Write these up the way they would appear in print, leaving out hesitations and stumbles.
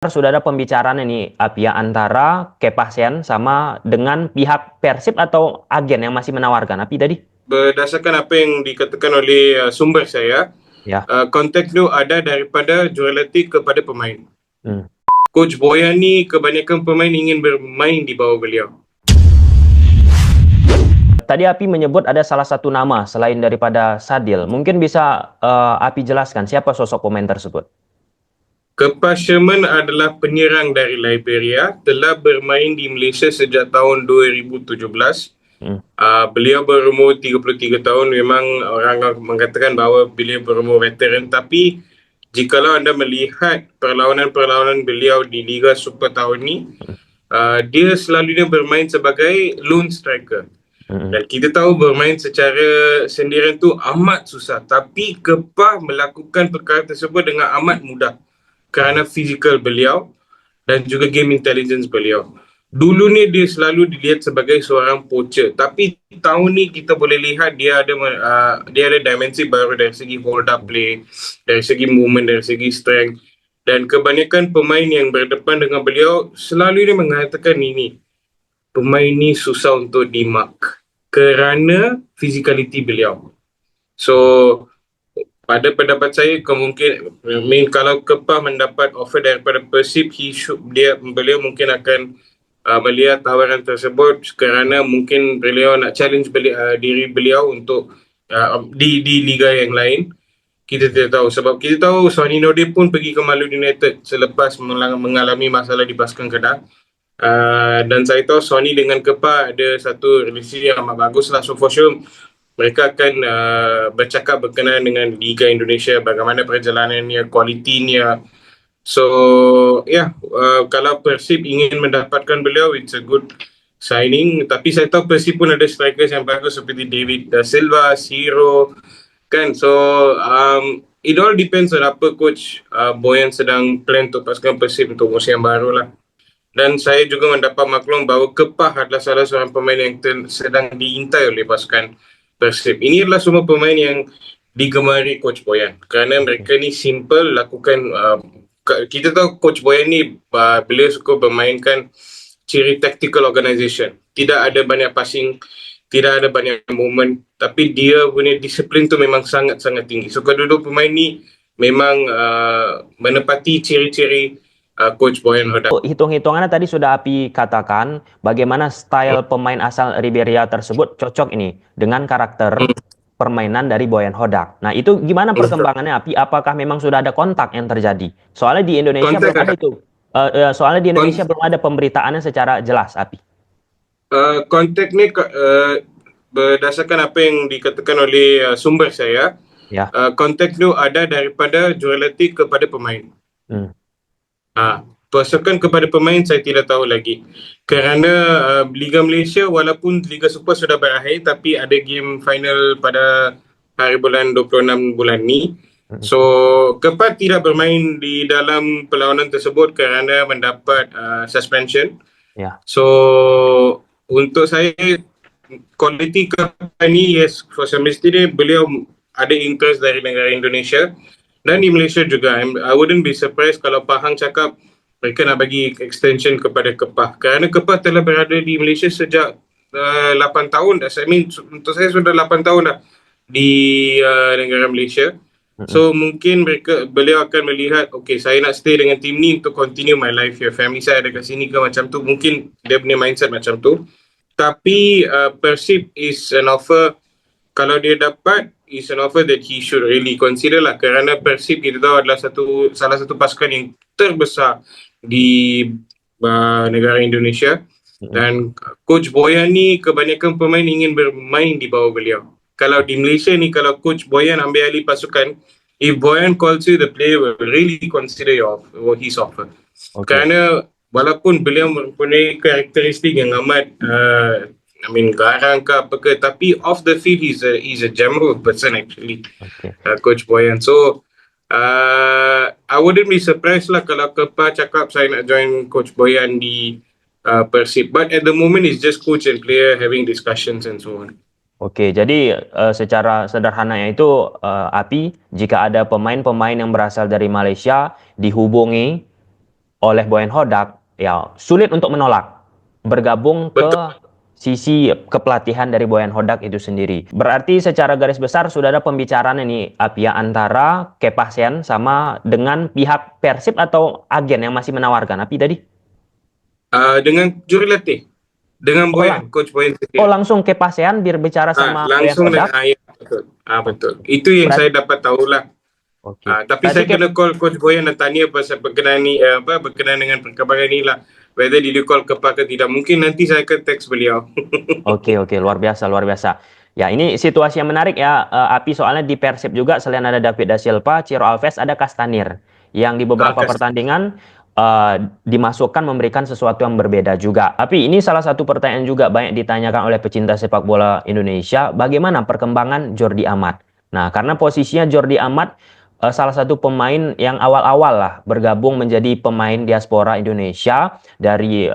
sudah ada pembicaraan ini Api ya, antara Kepasen sama dengan pihak Persib atau agen yang masih menawarkan Api tadi? Berdasarkan apa yang dikatakan oleh sumber saya, Ya. kontak itu ada daripada Joelati kepada pemain. Hmm. Coach Boyan ni kebanyakan pemain ingin bermain di bawah beliau. Tadi Api menyebut ada salah satu nama selain daripada Sadil. Mungkin bisa Api jelaskan siapa sosok pemain tersebut? Kepas Sherman adalah penyerang dari Liberia, telah bermain di Malaysia sejak tahun 2017. Hmm. Beliau berumur 33 tahun. Memang orang mengatakan bahawa beliau berumur veteran, tapi jikalau anda melihat perlawanan-perlawanan beliau di Liga Super tahun ini, dia selalunya bermain sebagai lone striker. Hmm. Dan kita tahu bermain secara sendirian tu amat susah, tapi Kepa melakukan perkara tersebut dengan amat mudah kerana fizikal beliau dan juga game intelligence beliau. Dulu ni dia selalu dilihat sebagai seorang poacher, tapi tahun ni kita boleh lihat dia ada dimensi baru dari segi hold up play, dari segi movement, dari segi strength. Dan kebanyakan pemain yang berdepan dengan beliau selalu dia mengatakan ini, pemain ni susah untuk di-mark kerana physicality beliau. So pada pendapat saya, kemungkinan kalau Kepa mendapat offer daripada Persib, beliau mungkin akan melihat tawaran tersebut kerana mungkin beliau nak challenge diri beliau untuk di liga yang lain. Kita tidak tahu, sebab kita tahu Sonny Nordin pun pergi ke Maluku United selepas mengalami masalah di pasukan Kedah. Dan saya tahu Sony dengan Kepa ada satu relasi yang amat bagus lah. So for sure mereka akan bercakap berkenaan dengan Liga Indonesia, bagaimana perjalanannya, kualitinya. So kalau Persib ingin mendapatkan beliau, it's a good signing. Tapi saya tahu Persib pun ada strikers yang bagus seperti David Da Silva, Siro, kan. So it all depends on apa coach Boyan sedang plan untuk pasukan Persib untuk musim yang baru lah. Dan saya juga mendapat maklum bahawa Kepah adalah salah seorang pemain yang sedang diintai oleh pasukan Persib. Ini adalah semua pemain yang digemari Coach Boyan kerana mereka ni simple lakukan. Kita tahu Coach Boyan ni beliau suka bermainkan ciri tactical organisation. Tidak ada banyak passing, tidak ada banyak movement, tapi dia punya disiplin tu memang sangat-sangat tinggi. So kedua-dua pemain ni memang menepati ciri-ciri Coach Boyan Hodak. Hitung-hitungannya tadi sudah Api katakan bagaimana style pemain asal Liberia tersebut cocok ini dengan karakter permainan dari Boyan Hodak. Nah itu gimana perkembangannya Api? Apakah memang sudah ada kontak yang terjadi? Soalnya di Indonesia belum ada itu. Soalnya di Indonesia belum ada pemberitaannya secara jelas Api. Kontak ni berdasarkan apa yang dikatakan oleh sumber saya, Ya. kontak tu ada daripada Joelati kepada pemain. Pasukan kepada pemain saya tidak tahu lagi kerana Liga Malaysia walaupun Liga Super sudah berakhir, tapi ada game final pada hari bulan 26 bulan ni. So Kepa tidak bermain di dalam perlawanan tersebut kerana mendapat suspension. Ya. So untuk saya, kualiti Kepa ni, yes, for semestinya beliau ada interest dari negara Indonesia dan di Malaysia juga. I wouldn't be surprised kalau Pahang cakap mereka nak bagi extension kepada Kepa kerana Kepa telah berada di Malaysia sejak 8 tahun dah. Untuk saya sudah 8 tahun dah di negara Malaysia. So mungkin beliau akan melihat, okay, saya nak stay dengan tim ni untuk continue my life here, family saya ada kat sini ke macam tu. Mungkin dia punya mindset macam tu. Tapi Persib is an offer, kalau dia dapat, is an offer that he should really consider lah, kerana Persib kita tahu adalah salah satu pasukan yang terbesar di negara Indonesia. Dan Coach Boyan ni kebanyakan pemain ingin bermain di bawah beliau. Kalau di Malaysia ni, kalau Coach Boyan ambil alih pasukan, if Boyan calls you, the player will really consider his offer. Kerana walaupun beliau mempunyai karakteristik yang amat garang ke apa ke, tapi off the field he's a general person actually. Coach Boyan. So I wouldn't be surprised lah kalau Kepa cakap saya nak join Coach Boyan di Persib. But at the moment it's just coach and player having discussions and so on. Oke, jadi secara sederhananya itu Api, jika ada pemain-pemain yang berasal dari Malaysia dihubungi oleh Boyan Hodak, ya sulit untuk menolak bergabung ke Betul. sisi kepelatihan dari Boyan Hodak itu sendiri. Berarti secara garis besar sudah ada pembicaraan ini Apia antara Kepasen sama dengan pihak Persib atau agen yang masih menawarkan. Api tadi? Dengan juri latih, dengan Oh, lang- Coach Boyan oh sendiri. langsung Kepasen berbicara sama Boyan Langsung dengan Hodak. ya, betul. Betul. Itu yang Berarti saya dapat tahulah. oke. Tapi Berarti saya kena call Coach Boyan dan tanya pasal berkenaan ni berkenaan dengan perkembangan ni lah. Whether dia call kepak ke tidak. Mungkin nanti saya akan teks beliau. Oke, luar biasa, luar biasa. Ya, ini situasi yang menarik ya, Api, soalnya di Persib juga selain ada David da Silva, Ciro Alves, ada Castanir yang di beberapa Kas- pertandingan dimasukkan memberikan sesuatu yang berbeda juga. Tapi ini salah satu pertanyaan juga banyak ditanyakan oleh pecinta sepak bola Indonesia, bagaimana perkembangan Jordi Amat? Nah, karena posisinya Jordi Amat salah satu pemain yang awal-awal lah bergabung menjadi pemain diaspora Indonesia dari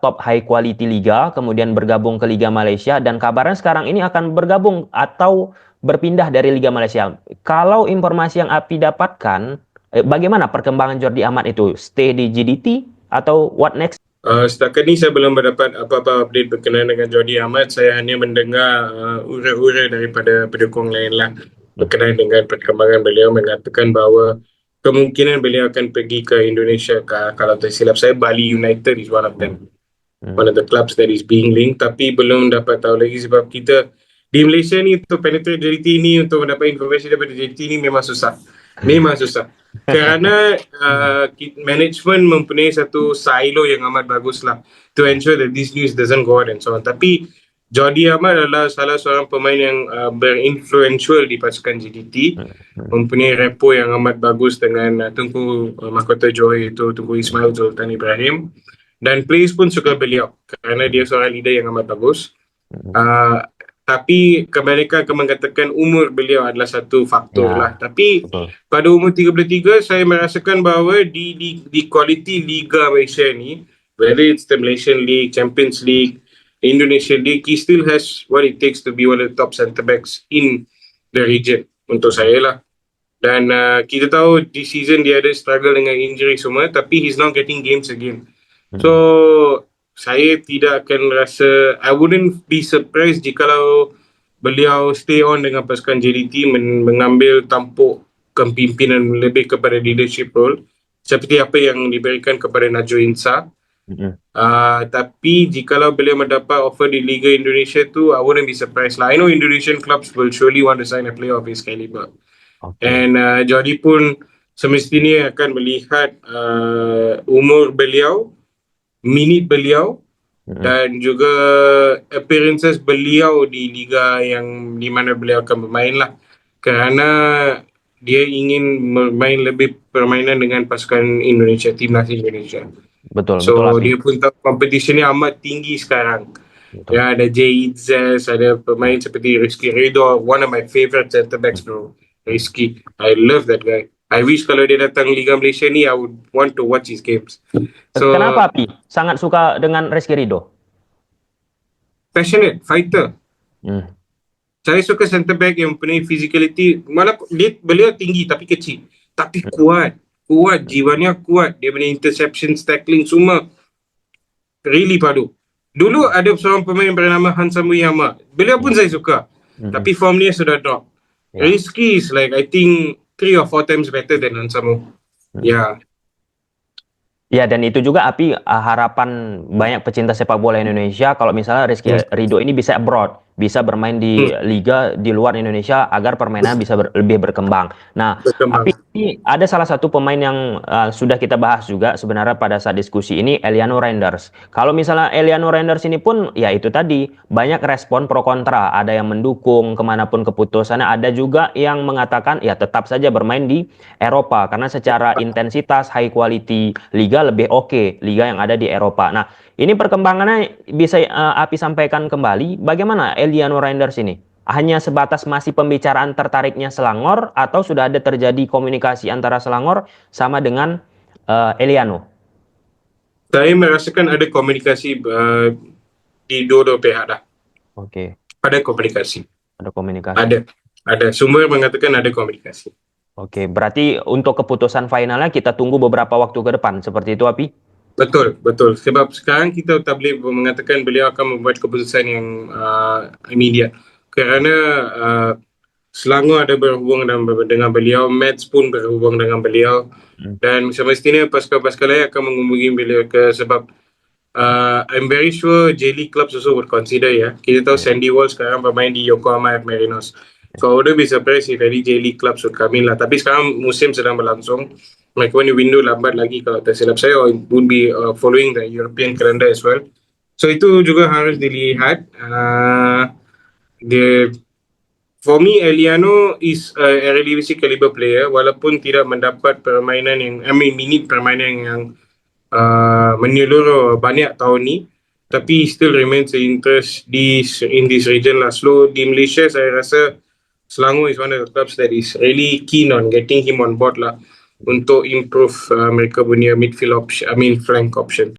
top high quality liga, kemudian bergabung ke Liga Malaysia, dan kabarnya sekarang ini akan bergabung atau berpindah dari Liga Malaysia. Kalau informasi yang Api dapatkan, bagaimana perkembangan Jordi Amat itu? Stay di GDT atau what next? Setakat ni saya belum mendapat apa-apa update berkenaan dengan Jordi Amat. Saya hanya mendengar ura-ura daripada pendukung lain lah berkenaan dengan perkembangan beliau, mengatakan bahawa kemungkinan beliau akan pergi ke Indonesia. Kalau tak silap saya, Bali United is one of them. One of the clubs that is being linked, tapi belum dapat tahu lagi sebab kita di Malaysia ni untuk penetrate JDT ni, untuk mendapat informasi daripada JDT ni memang susah. Memang susah. Kerana management mempunyai satu silo yang amat bagus lah to ensure that this news doesn't go out and so on. Tapi Jordi Amat adalah salah seorang pemain yang berinfluential di pasukan JDT, mempunyai repo yang amat bagus dengan Tunku Mahkota Johor, iaitu Tunku Ismail Zultan Ibrahim, dan players pun suka beliau kerana dia seorang leader yang amat bagus. Tapi kebanyakan akan mengatakan umur beliau adalah satu faktor Ya, lah. Tapi betul. pada umur 33, saya merasakan bahawa di quality Liga Malaysia ni, whether it's the Malaysian League, Champions League, Indonesian League, he still has what it takes to be one of the top centre backs in the region untuk saya lah. Dan kita tahu di season dia ada struggle dengan injury semua, tapi he's not getting games again. So saya tidak akan rasa, I wouldn't be surprised jikalau beliau stay on dengan pasukan JDT, mengambil tampuk kepimpinan lebih kepada leadership role seperti apa yang diberikan kepada Najwa Insha. Tapi jikalau beliau mendapat offer di Liga Indonesia tu, I wouldn't be surprised lah. I know Indonesian clubs will surely want to sign a player of his caliber. And Jordi pun semestinya akan melihat umur beliau, minit beliau, dan juga appearances beliau di liga yang di mana beliau akan bermain lah. Kerana dia ingin bermain lebih permainan dengan pasukan Indonesia, timnas Indonesia. Betul, So betul, Api. dia pun tahu competition ni amat tinggi sekarang. Betul. Ya, ada Jay Itzes, ada pemain seperti Rizky Ridho, one of my favorite centre backs bro. Rizky, I love that guy. I wish kalau dia datang Liga Malaysia ni, I would want to watch his games. So, Kenapa, Api? Sangat suka dengan Rizky Ridho? passionate, fighter. Saya suka centre back yang mempunyai physicality. Malah beliau tinggi tapi kecil. Tapi kuat. Kuat, jiwanya kuat. Dia punya interception, tackling semua really padu. Dulu ada seorang pemain yang bernama Hansa Muyama. Beliau pun saya suka. Tapi form dia sudah drop. Rizky is like, I think 3 or 4 times better than Hansa Mu. Ya. Ya, dan itu juga Api harapan banyak pecinta sepak bola Indonesia kalau misalnya Rizky Ridho ini bisa abroad, bisa bermain di liga di luar Indonesia agar permainan bisa lebih berkembang. Nah, Api, ini ada salah satu pemain yang sudah kita bahas juga sebenarnya pada saat diskusi ini, Eliano Reinders. Kalau misalnya Eliano Reinders ini pun, ya itu tadi, banyak respon pro kontra. Ada yang mendukung kemanapun keputusannya, ada juga yang mengatakan ya tetap saja bermain di Eropa karena secara intensitas, high quality liga lebih oke liga yang ada di Eropa. Nah, ini perkembangannya bisa Api sampaikan kembali. Bagaimana Eliano Reinders ini? Hanya sebatas masih pembicaraan tertariknya Selangor atau sudah ada terjadi komunikasi antara Selangor sama dengan Eliano? Saya merasakan ada komunikasi di dua-dua pihak dah. Oke. Ada komunikasi. Ada komunikasi. Ada. Sumber mengatakan ada komunikasi. Oke, berarti untuk keputusan finalnya kita tunggu beberapa waktu ke depan, seperti itu, Api? Betul, betul. Sebab sekarang kita tak boleh mengatakan beliau akan membuat keputusan yang immediate. Kerana Selangor ada berhubung dengan beliau, Mets pun berhubung dengan beliau, Hmm. dan semestinya pasukan-pasukan lain akan menghubungi beliau sebab I'm very sure J League clubs also would consider ya. Kita tahu Ya. Sandy Walsh sekarang bermain di Yokohama Marinos. So I wouldn't be surprised if any J League clubs would come in lah. Tapi sekarang musim sedang berlangsung. Mereka punya window lambat lagi kalau tak silap saya, or it would be following the European calendar as well. So itu juga harus dilihat. Dia For me, Eliano is a Eredivisie caliber player walaupun tidak mendapat permainan yang, minit permainan yang menyeluruh banyak tahun ni, tapi still remains interest in this region lah. So di Malaysia saya rasa Selangor is one of the clubs that is really keen on getting him on board lah untuk improve mereka punya midfield option, flank option.